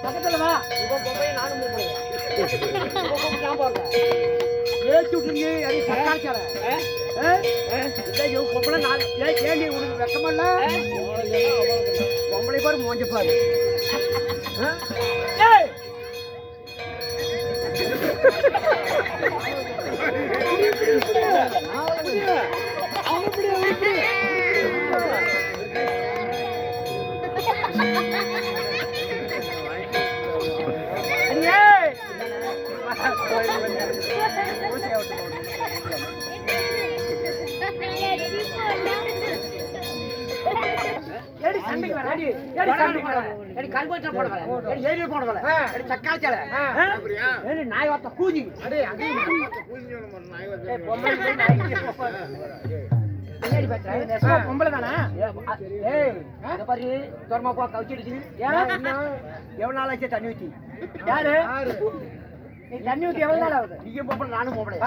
பக்கத்துல வா. நானும் பொம்பளை பாரு மோஞ்ச பாரு. பொம்பளை தானே எவ்வளவு நாள் ஆச்சு தண்ணி ஊத்தி? யாரு நீ தண்ணி ஊத்தி எவ்வளவு நாள் ஆகுது? நீங்க பொம்பளை நானும் பொம்பளை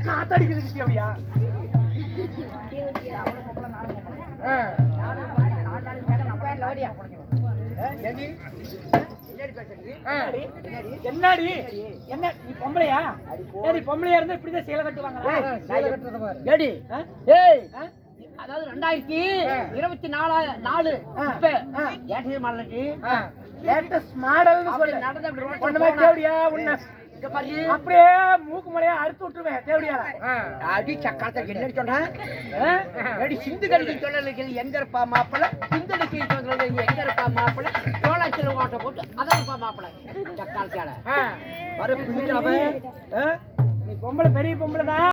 காத்தடிக்கிறது அப்படியா? என்னடி என்ன நீ பொம்பளையா? பொம்பளையா இருந்தா இப்படிதான் சேலை கட்டுவாங்க. அதாவது 2024 லேட்டஸ்ட் மாடல் அப்படியே மூக்கு மலையா அறுத்து விட்டுருவேன். தேவடியா அடி சக்காத்த என்ன சொன்னேன்? சிந்து கடிக்கு சொல்ல எங்க இருப்பா மாப்பிள்ள, சிந்து அடிக்க எங்க இருப்பா மாப்பிள்ள, சோழாச்சில ஓட்ட போட்டு அதான் இருப்பா மாப்பிள்ள சக்கால. நீ பொம்பளை பெரிய பொம்பளை தான்.